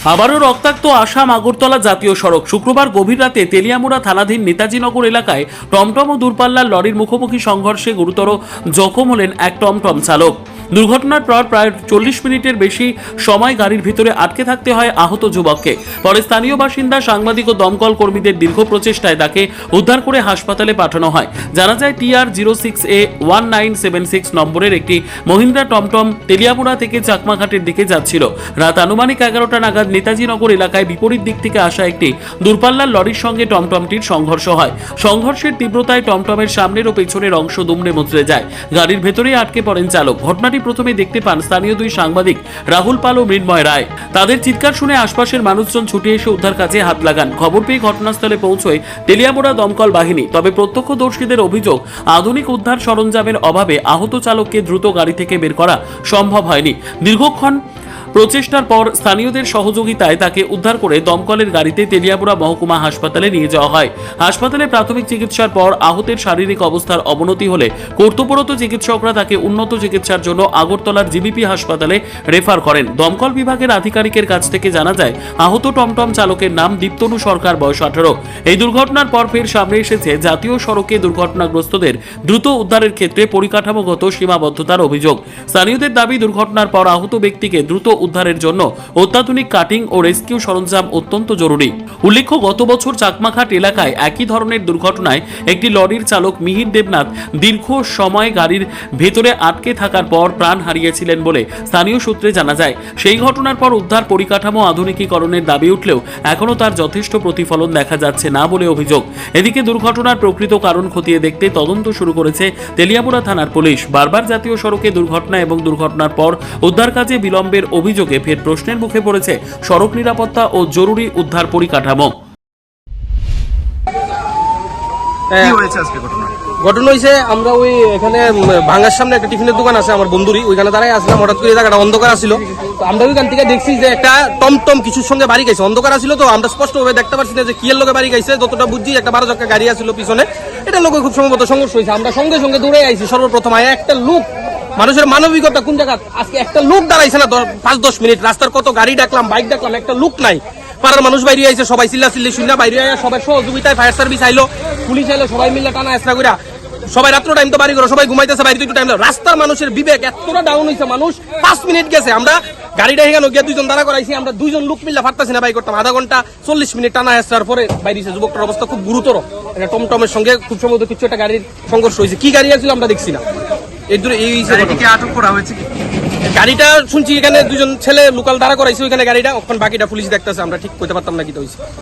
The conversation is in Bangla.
আবারও রক্তাক্ত আসাম আগরতলা জাতীয় সড়ক। শুক্রবার গভীর রাতে তেলিয়ামুড়া থানাধীন নেতাজিনগর এলাকায় টমটম ও দূরপাল্লার লরির মুখোমুখি সংঘর্ষে গুরুতর জখম হলেন এক টমটম চালক। দুর্ঘটনার পর প্রায় 40 মিনিটের বেশি সময় গাড়ির ভিতরে আটকে থাকতে হয় আহত যুবককে। পরে স্থানীয় বাসিন্দা, সাংবাদিক ও দমকল কর্মীদের দীর্ঘ প্রচেষ্টায় তাকে উদ্ধার করে হাসপাতালে পাঠানো হয়। জানা যায় TR06A1976 নম্বরের একটি মহিন্দ্রা টমটম তেলিয়ামুড়া থেকে চাকমাঘাটের দিকে যাচ্ছিল। রাত আনুমানিক 11টা নাগাদ নেতাজিনগর এলাকায় বিপরীত দিক থেকে আসা একটি দূরপাল্লার লরির সঙ্গে টমটমটির সংঘর্ষ হয়। সংঘর্ষের তীব্রতায় টমটমের সামনের ও পেছনের অংশ দুমড়ে মুচড়ে যায়। গাড়ির ভেতরেই আটকে পড়েন চালক। ঘটনাটি প্রথমে দেখতে পান স্থানীয় দুই সাংবাদিক রাহুল পাল ও মৃন্ময় রায়। তাদের চিৎকার শুনে আশপাশের মানুষজন ছুটে এসে উদ্ধার কাজে হাত লাগান। খবর পেয়ে ঘটনাস্থলে পৌঁছয় তেলিয়ামুড়া দমকল বাহিনী। তবে প্রত্যক্ষদর্শীদের অভিযোগ, আধুনিক উদ্ধার সরঞ্জামের অভাবে আহত চালককে দ্রুত গাড়ি থেকে বের করা সম্ভব হয়নি। দীর্ঘক্ষণ প্রচেষ্টার পর স্থানীয়দের সহযোগিতায় তাকে উদ্ধার করে দমকলের গাড়িতে তেলিয়ামুড়া মহকুমা হাসপাতালে নিয়ে যাওয়া হয়। হাসপাতালে প্রাথমিক চিকিৎসার পর আহতের শারীরিক অবস্থার অবনতি হলে কর্তব্যরত চিকিৎসকরা তাকে উন্নত চিকিৎসার জন্য আগরতলার জিবিপি হাসপাতালে রেফার করেন। দমকল বিভাগের আধিকারিকের কাছ থেকে জানা যায়, আহত টমটম চালকের নাম দীপ্তনু সরকার, বয়স 18। এই দুর্ঘটনার পর ফের সামনে এসেছে জাতীয় সড়কে দুর্ঘটনাগ্রস্তদের দ্রুত উদ্ধারের ক্ষেত্রে পরিকাঠামোগত সীমাবদ্ধতার অভিযোগ। স্থানীয়দের দাবি, দুর্ঘটনার পর আহত ব্যক্তিকে দ্রুত উদ্ধারের জন্য অত্যাধুনিক কাটিং ও রেস্কিউ সরঞ্জাম অত্যন্ত জরুরি। উল্লেখ্য, গত বছর চাকমাঘাট এলাকায় একই ধরনের দুর্ঘটনায় একটি লরির চালক মিহির দেবনাথ দীর্ঘ সময় গাড়ির ভেতরে আটকে থাকার পর প্রাণ হারিয়েছিলেন বলে স্থানীয় সূত্রে জানা যায়। সেই ঘটনার পর উদ্ধার পরিকাঠামো আধুনিকীকরণের দাবি উঠলেও এখনও তার যথেষ্ট প্রতিফলন দেখা যাচ্ছে না বলে অভিযোগ। এদিকে দুর্ঘটনার প্রকৃত কারণ খতিয়ে দেখতে তদন্ত শুরু করেছে তেলিয়ামুড়া থানার পুলিশ। বারবার জাতীয় সড়কে দুর্ঘটনা এবং দুর্ঘটনার পর উদ্ধার কাজে বিলম্বের অভিযোগে ফের প্রশ্নের মুখে পড়েছে সড়ক নিরাপত্তা ও জরুরি উদ্ধার পরিকাঠামো। ঘটনা হয়েছে, আমরা ওই এখানে ভাঙ্গার সামনে একটা টিফিনের দোকান আছে আমার বন্ধুরই, ওইখানে দাঁড়াই আসলাম। হঠাৎ করে জায়গাটা অন্ধকার আসছিল, তো আমরা ওইখান থেকে দেখছি যে একটা টমটম কিছুর সঙ্গে বাড়ি গেছে। অন্ধকার আসছিল তো আমরা স্পষ্টভাবে দেখতে পাচ্ছি না যে কি এর লোকে বাড়ি গেছে। যতটা বুঝছি একটা 12 চাকা গাড়ি আসছিল পিছনে, এটা লোকে খুব সম্ভবত সংঘর্ষ হয়েছে। আমরা সঙ্গে সঙ্গে দৌড়ে আইছি। সর্বপ্রথম একটা লোক, মানুষের মানবিকতা কোন জায়গা, আজকে একটা লোক দাঁড়াইছে না 5-10 মিনিট। রাস্তার কত গাড়ি ডাকলাম, বাইক ডাকলাম, একটা লোক নাই। পাড়ার মানুষ বাইরে আইছে, সবাই চিল্লাচিল্লি শুনে বাইরে আয়া সবাই সহযোগিতায় ফায়ার সার্ভিস আইলো, পুলিশ আইলো, সবাই মিলে টানা এসরা কইরা সবাই রাত্র টাইম তো বাড়ি করো, সবাই ঘুমাইতেছে, বাইরে একটু টাইম। রাস্তার মানুষের বিবেক এতটা ডাউন হয়েছে, মানুষ 5 মিনিট গেছে। আমরা গাড়িটা এখানে গিয়ে 2 জন দাঁড়া করাইছি, আমরা 2 জন লোক মিল্লা ফাটতাছি না বাই করতাম। আধা ঘন্টা 40 মিনিট টানা এসরার পরে বাইরেছে। যুবকটার অবস্থা খুব গুরুতর। একটা টমটমের সঙ্গে খুব সম্ভবত কিছু একটা গাড়ির সংঘর্ষ হয়েছে। কি গাড়ি আসছিল আমরা দেখছি না। আটক করা হয়েছে। গাড়িটা শুনছি এখানে 2 জন ছেলে লোকাল দাঁড়া করাইছে ওইখানে গাড়িটা, ওখানে বাকিটা পুলিশ দেখতেছে। আমরা ঠিক করতে পারতাম না কি তো হয়েছে।